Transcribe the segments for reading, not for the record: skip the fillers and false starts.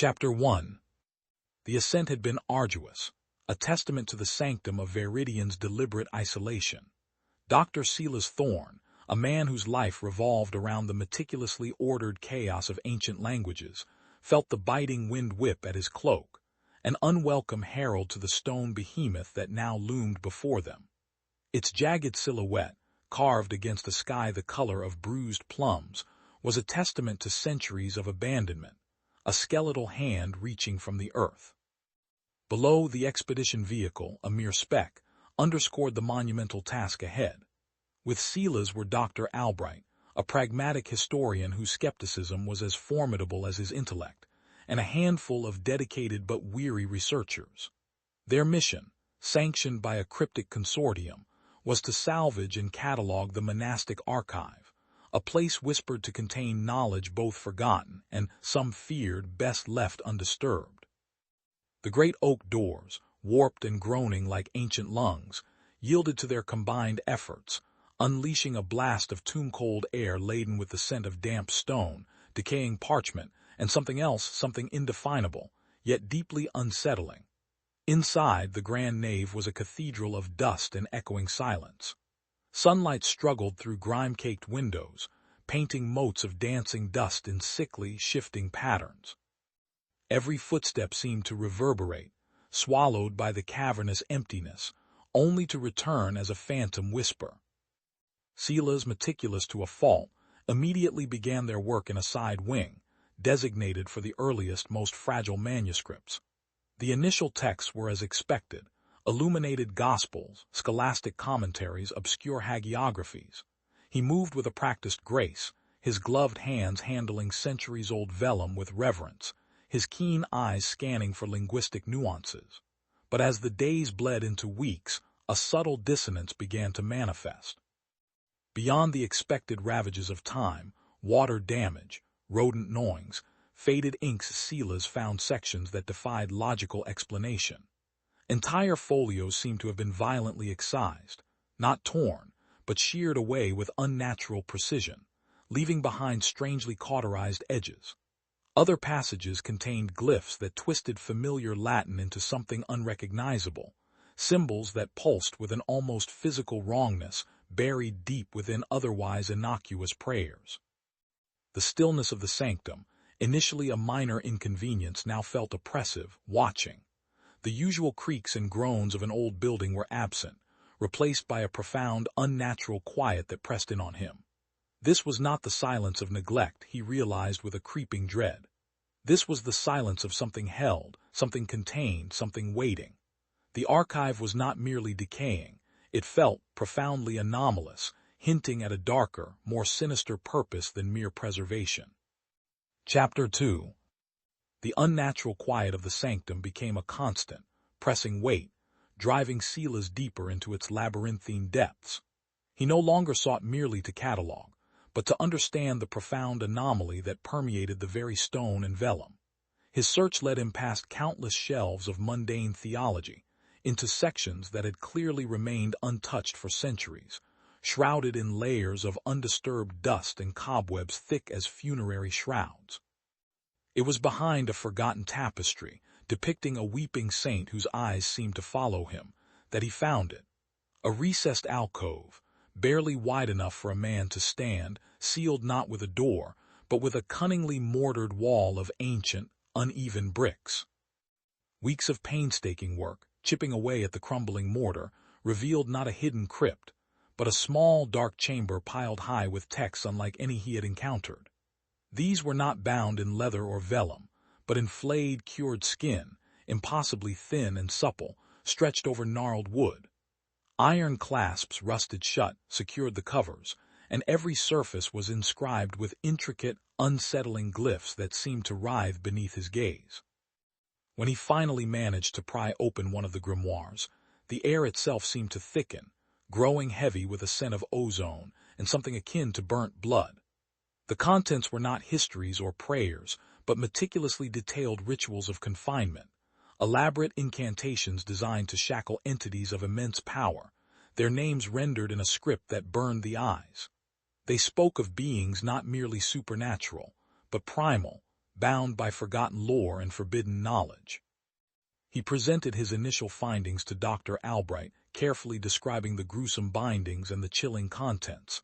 Chapter 1. The ascent had been arduous, a testament to the Sanctum of Veridian's deliberate isolation. Dr. Silas Thorne, a man whose life revolved around the meticulously ordered chaos of ancient languages, felt the biting wind whip at his cloak, an unwelcome herald to the stone behemoth that now loomed before them. Its jagged silhouette, carved against a sky the color of bruised plums, was a testament to centuries of abandonment, a skeletal hand reaching from the earth. Below, the expedition vehicle, a mere speck, underscored the monumental task ahead. With Silas were Dr. Albright, a pragmatic historian whose skepticism was as formidable as his intellect, and a handful of dedicated but weary researchers. Their mission, sanctioned by a cryptic consortium, was to salvage and catalog the monastic archive, a place whispered to contain knowledge both forgotten and, some feared, best left undisturbed. The great oak doors, warped and groaning like ancient lungs, yielded to their combined efforts, unleashing a blast of tomb-cold air laden with the scent of damp stone, decaying parchment, and something else, something indefinable, yet deeply unsettling. Inside, the grand nave was a cathedral of dust and echoing silence. Sunlight struggled through grime-caked windows, painting motes of dancing dust in sickly, shifting patterns. Every footstep seemed to reverberate, swallowed by the cavernous emptiness, only to return as a phantom whisper. Silas, meticulous to a fault, immediately began their work in a side wing, designated for the earliest, most fragile manuscripts. The initial texts were as expected: illuminated gospels, scholastic commentaries, obscure hagiographies. He moved with a practiced grace, his gloved hands handling centuries-old vellum with reverence, his keen eyes scanning for linguistic nuances. But as the days bled into weeks, a subtle dissonance began to manifest. Beyond the expected ravages of time, water damage, rodent gnawings, faded inks, Silas found sections that defied logical explanation. Entire folios seemed to have been violently excised, not torn, but sheared away with unnatural precision, leaving behind strangely cauterized edges. Other passages contained glyphs that twisted familiar Latin into something unrecognizable, symbols that pulsed with an almost physical wrongness buried deep within otherwise innocuous prayers. The stillness of the sanctum, initially a minor inconvenience, now felt oppressive, watching. The usual creaks and groans of an old building were absent, replaced by a profound, unnatural quiet that pressed in on him. This was not the silence of neglect, he realized with a creeping dread. This was the silence of something held, something contained, something waiting. The archive was not merely decaying, it felt profoundly anomalous, hinting at a darker, more sinister purpose than mere preservation. Chapter 2. The unnatural quiet of the sanctum became a constant, pressing weight, driving Silas deeper into its labyrinthine depths. He no longer sought merely to catalog, but to understand the profound anomaly that permeated the very stone and vellum. His search led him past countless shelves of mundane theology, into sections that had clearly remained untouched for centuries, shrouded in layers of undisturbed dust and cobwebs thick as funerary shrouds. It was behind a forgotten tapestry, depicting a weeping saint whose eyes seemed to follow him, that he found it. A recessed alcove, barely wide enough for a man to stand, sealed not with a door, but with a cunningly mortared wall of ancient, uneven bricks. Weeks of painstaking work, chipping away at the crumbling mortar, revealed not a hidden crypt, but a small, dark chamber piled high with texts unlike any he had encountered. These were not bound in leather or vellum, but in flayed, cured skin, impossibly thin and supple, stretched over gnarled wood. Iron clasps, rusted shut, secured the covers, and every surface was inscribed with intricate, unsettling glyphs that seemed to writhe beneath his gaze. When he finally managed to pry open one of the grimoires, the air itself seemed to thicken, growing heavy with a scent of ozone and something akin to burnt blood. The contents were not histories or prayers, but meticulously detailed rituals of confinement, elaborate incantations designed to shackle entities of immense power, their names rendered in a script that burned the eyes. They spoke of beings not merely supernatural, but primal, bound by forgotten lore and forbidden knowledge. He presented his initial findings to Dr. Albright, carefully describing the gruesome bindings and the chilling contents.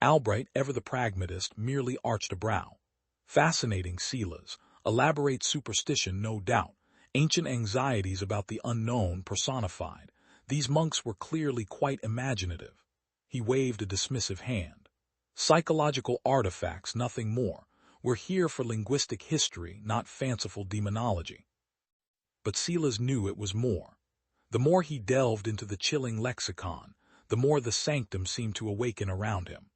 Albright, ever the pragmatist, merely arched a brow. Fascinating, Silas. Elaborate superstition, no doubt. Ancient anxieties about the unknown personified. These monks were clearly quite imaginative. He waved a dismissive hand. Psychological artifacts, nothing more. We're here for linguistic history, not fanciful demonology. But Silas knew it was more. The more he delved into the chilling lexicon, the more the sanctum seemed to awaken around him.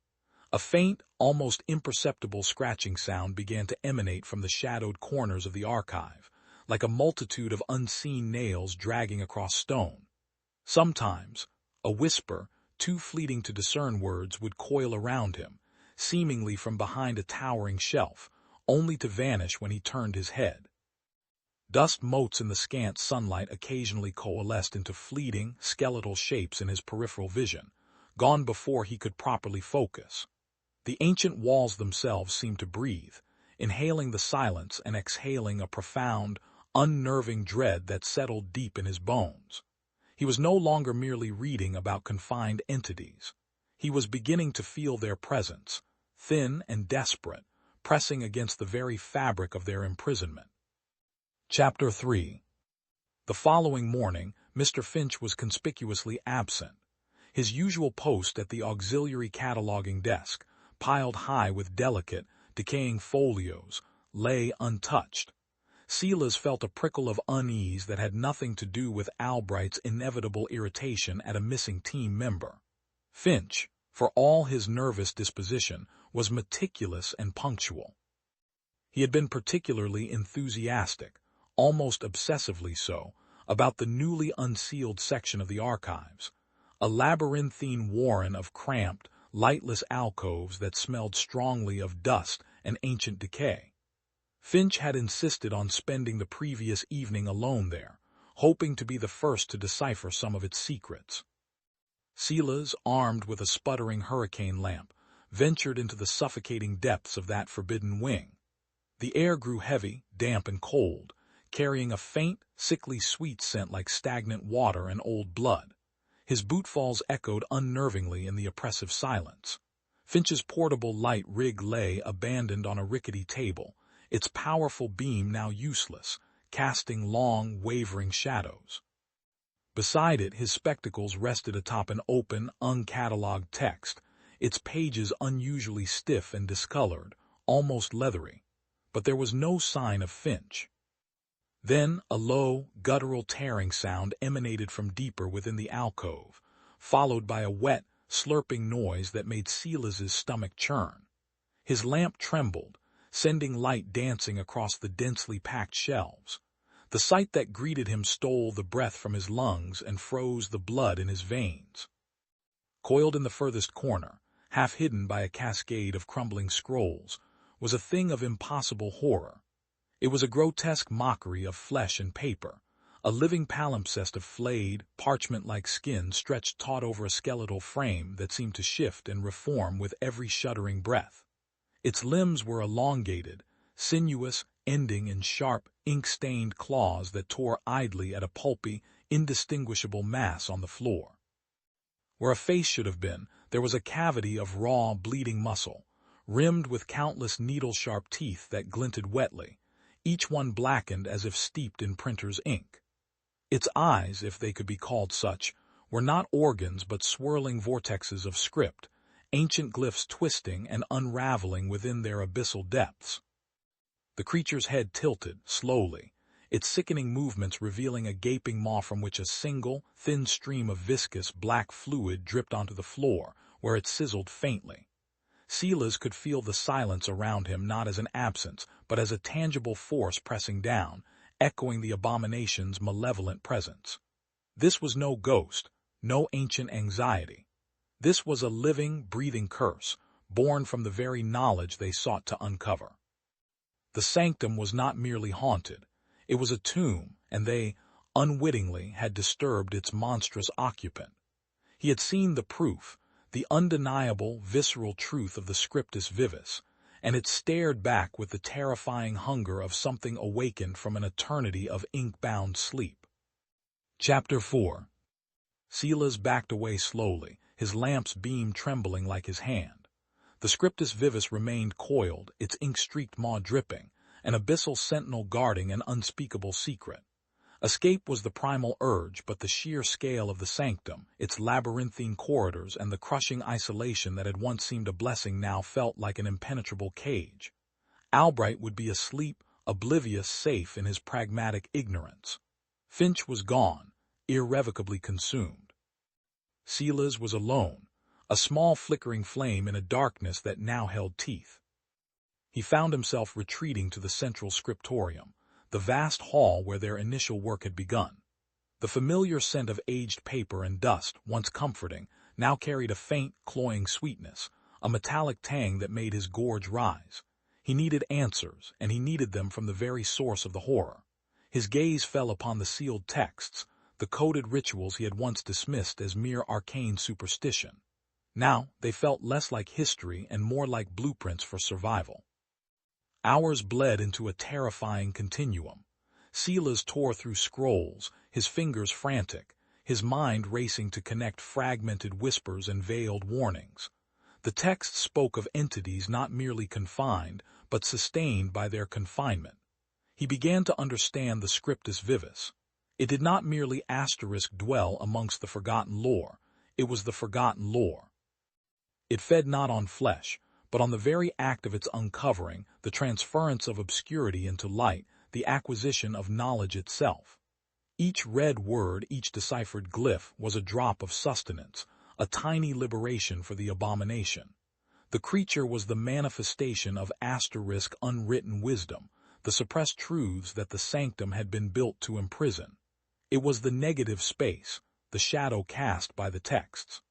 A faint, almost imperceptible scratching sound began to emanate from the shadowed corners of the archive, like a multitude of unseen nails dragging across stone. Sometimes, a whisper, too fleeting to discern words, would coil around him, seemingly from behind a towering shelf, only to vanish when he turned his head. Dust motes in the scant sunlight occasionally coalesced into fleeting, skeletal shapes in his peripheral vision, gone before he could properly focus. The ancient walls themselves seemed to breathe, inhaling the silence and exhaling a profound, unnerving dread that settled deep in his bones. He was no longer merely reading about confined entities. He was beginning to feel their presence, thin and desperate, pressing against the very fabric of their imprisonment. Chapter 3. The following morning, Mr. Finch was conspicuously absent. His usual post at the auxiliary cataloging desk, piled high with delicate, decaying folios, lay untouched. Silas felt a prickle of unease that had nothing to do with Albright's inevitable irritation at a missing team member. Finch, for all his nervous disposition, was meticulous and punctual. He had been particularly enthusiastic, almost obsessively so, about the newly unsealed section of the archives, a labyrinthine warren of cramped, lightless alcoves that smelled strongly of dust and ancient decay. Finch had insisted on spending the previous evening alone there, hoping to be the first to decipher some of its secrets. Silas, armed with a sputtering hurricane lamp, ventured into the suffocating depths of that forbidden wing. The air grew heavy, damp, and cold, carrying a faint, sickly sweet scent like stagnant water and old blood. His bootfalls echoed unnervingly in the oppressive silence. Finch's portable light rig lay abandoned on a rickety table, its powerful beam now useless, casting long, wavering shadows. Beside it, his spectacles rested atop an open, uncatalogued text, its pages unusually stiff and discolored, almost leathery. But there was no sign of Finch. Then a low, guttural tearing sound emanated from deeper within the alcove, followed by a wet, slurping noise that made Silas's stomach churn. His lamp trembled, sending light dancing across the densely packed shelves. The sight that greeted him stole the breath from his lungs and froze the blood in his veins. Coiled in the furthest corner, half hidden by a cascade of crumbling scrolls, was a thing of impossible horror. It was a grotesque mockery of flesh and paper, a living palimpsest of flayed, parchment-like skin stretched taut over a skeletal frame that seemed to shift and reform with every shuddering breath. Its limbs were elongated, sinuous, ending in sharp, ink-stained claws that tore idly at a pulpy, indistinguishable mass on the floor. Where a face should have been, there was a cavity of raw, bleeding muscle, rimmed with countless needle-sharp teeth that glinted wetly, each one blackened as if steeped in printer's ink. Its eyes, if they could be called such, were not organs but swirling vortexes of script, ancient glyphs twisting and unraveling within their abyssal depths. The creature's head tilted, slowly, its sickening movements revealing a gaping maw from which a single, thin stream of viscous, black fluid dripped onto the floor, where it sizzled faintly. Silas could feel the silence around him not as an absence, but as a tangible force pressing down, echoing the abomination's malevolent presence. This was no ghost, no ancient anxiety. This was a living, breathing curse, born from the very knowledge they sought to uncover. The sanctum was not merely haunted. It was a tomb, and they, unwittingly, had disturbed its monstrous occupant. He had seen the proof, the undeniable, visceral truth of the Scriptus Vivus, and it stared back with the terrifying hunger of something awakened from an eternity of ink-bound sleep. Chapter 4. Silas backed away slowly, his lamp's beam trembling like his hand. The Scriptus Vivus remained coiled, its ink-streaked maw dripping, an abyssal sentinel guarding an unspeakable secret. Escape was the primal urge, but the sheer scale of the sanctum, its labyrinthine corridors and the crushing isolation that had once seemed a blessing now felt like an impenetrable cage. Albright would be asleep, oblivious, safe in his pragmatic ignorance. Finch was gone, irrevocably consumed. Silas was alone, a small flickering flame in a darkness that now held teeth. He found himself retreating to the central Scriptorium, the vast hall where their initial work had begun. The familiar scent of aged paper and dust, once comforting, now carried a faint, cloying sweetness, a metallic tang that made his gorge rise. He needed answers, and he needed them from the very source of the horror. His gaze fell upon the sealed texts, the coded rituals he had once dismissed as mere arcane superstition. Now they felt less like history and more like blueprints for survival. Hours bled into a terrifying continuum. Silas tore through scrolls, his fingers frantic, his mind racing to connect fragmented whispers and veiled warnings. The text spoke of entities not merely confined, but sustained by their confinement. He began to understand the Scriptus Vivus. It did not merely dwell amongst the forgotten lore, it was the forgotten lore. It fed not on flesh, but on the very act of its uncovering, the transference of obscurity into light, the acquisition of knowledge itself. Each read word, each deciphered glyph was a drop of sustenance, a tiny liberation for the abomination. The creature was the manifestation of unwritten wisdom, the suppressed truths that the sanctum had been built to imprison. It was the negative space, the shadow cast by the texts.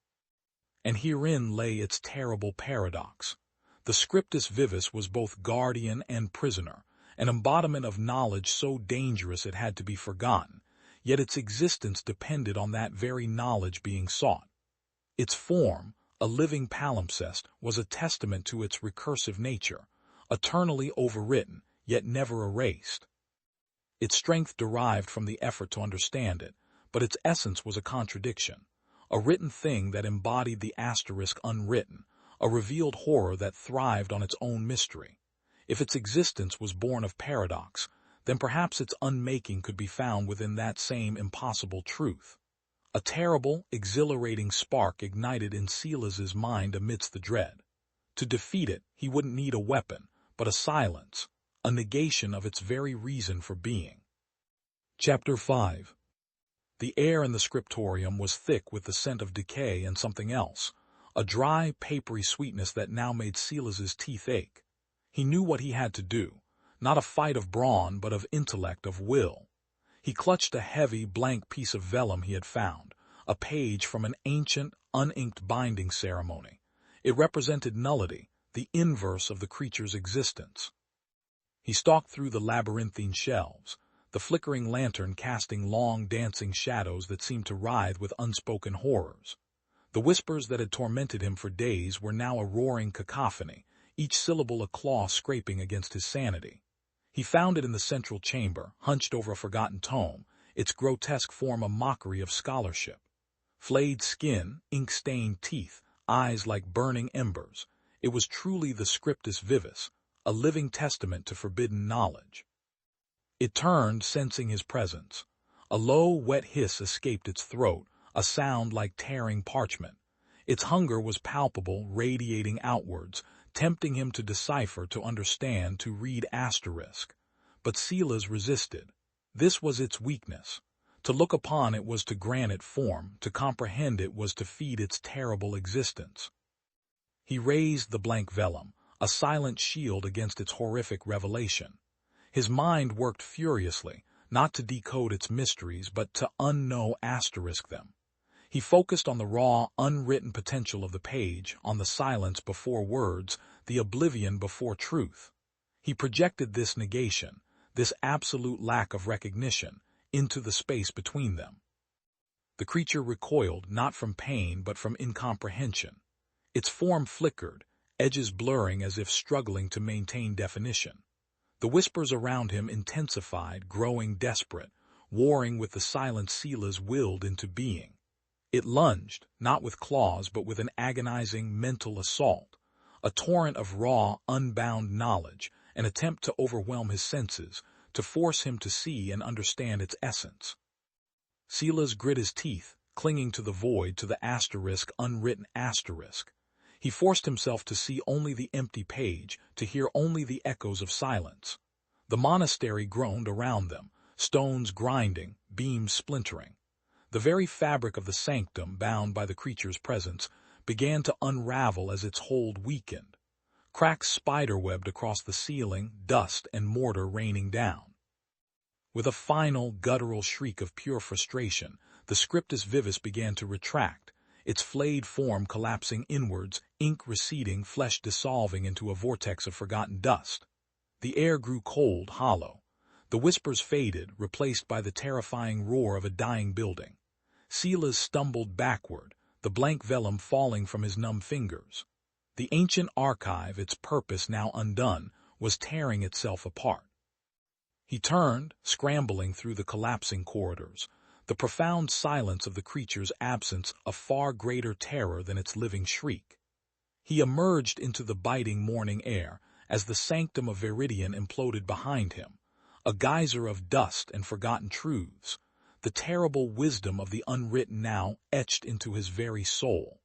And herein lay its terrible paradox. The Scriptus Vivus was both guardian and prisoner, an embodiment of knowledge so dangerous it had to be forgotten, yet its existence depended on that very knowledge being sought. Its form, a living palimpsest, was a testament to its recursive nature, eternally overwritten, yet never erased. Its strength derived from the effort to understand it, but its essence was a contradiction, a written thing that embodied the unwritten, a revealed horror that thrived on its own mystery. If its existence was born of paradox, then perhaps its unmaking could be found within that same impossible truth. A terrible, exhilarating spark ignited in Silas's mind amidst the dread. To defeat it, he wouldn't need a weapon, but a silence, a negation of its very reason for being. Chapter 5. The air in the Scriptorium was thick with the scent of decay and something else, a dry, papery sweetness that now made Silas's teeth ache. He knew what he had to do, not a fight of brawn, but of intellect, of will. He clutched a heavy, blank piece of vellum he had found, a page from an ancient, uninked binding ceremony. It represented nullity, the inverse of the creature's existence. He stalked through the labyrinthine shelves, the flickering lantern casting long, dancing shadows that seemed to writhe with unspoken horrors. The whispers that had tormented him for days were now a roaring cacophony, each syllable a claw scraping against his sanity. He found it in the central chamber, hunched over a forgotten tome, its grotesque form a mockery of scholarship. Flayed skin, ink-stained teeth, eyes like burning embers. It was truly the Scriptus Vivus, a living testament to forbidden knowledge. It turned, sensing his presence. A low, wet hiss escaped its throat, a sound like tearing parchment. Its hunger was palpable, radiating outwards, tempting him to decipher, to understand, to read asterisk. But Silas resisted. This was its weakness. To look upon it was to grant it form, to comprehend it was to feed its terrible existence. He raised the blank vellum, a silent shield against its horrific revelation. His mind worked furiously, not to decode its mysteries, but to unknow asterisk them. He focused on the raw, unwritten potential of the page, on the silence before words, the oblivion before truth. He projected this negation, this absolute lack of recognition, into the space between them. The creature recoiled, not from pain but from incomprehension. Its form flickered, edges blurring as if struggling to maintain definition. The whispers around him intensified, growing desperate, warring with the silence Silas willed into being. It lunged, not with claws but with an agonizing mental assault, a torrent of raw, unbound knowledge, an attempt to overwhelm his senses, to force him to see and understand its essence. Silas grit his teeth, clinging to the void, to the asterisk, unwritten asterisk. He forced himself to see only the empty page, to hear only the echoes of silence. The monastery groaned around them, stones grinding, beams splintering. The very fabric of the sanctum, bound by the creature's presence, began to unravel as its hold weakened. Cracks spiderwebbed across the ceiling, dust and mortar raining down. With a final, guttural shriek of pure frustration, the Scriptus Vivus began to retract, its flayed form collapsing inwards, ink receding, flesh dissolving into a vortex of forgotten dust. The air grew cold, hollow. The whispers faded, replaced by the terrifying roar of a dying building. Silas stumbled backward, the blank vellum falling from his numb fingers. The ancient archive, its purpose now undone, was tearing itself apart. He turned, scrambling through the collapsing corridors, the profound silence of the creature's absence a far greater terror than its living shriek. He emerged into the biting morning air as the Sanctum of Veridian imploded behind him, a geyser of dust and forgotten truths, the terrible wisdom of the unwritten now etched into his very soul.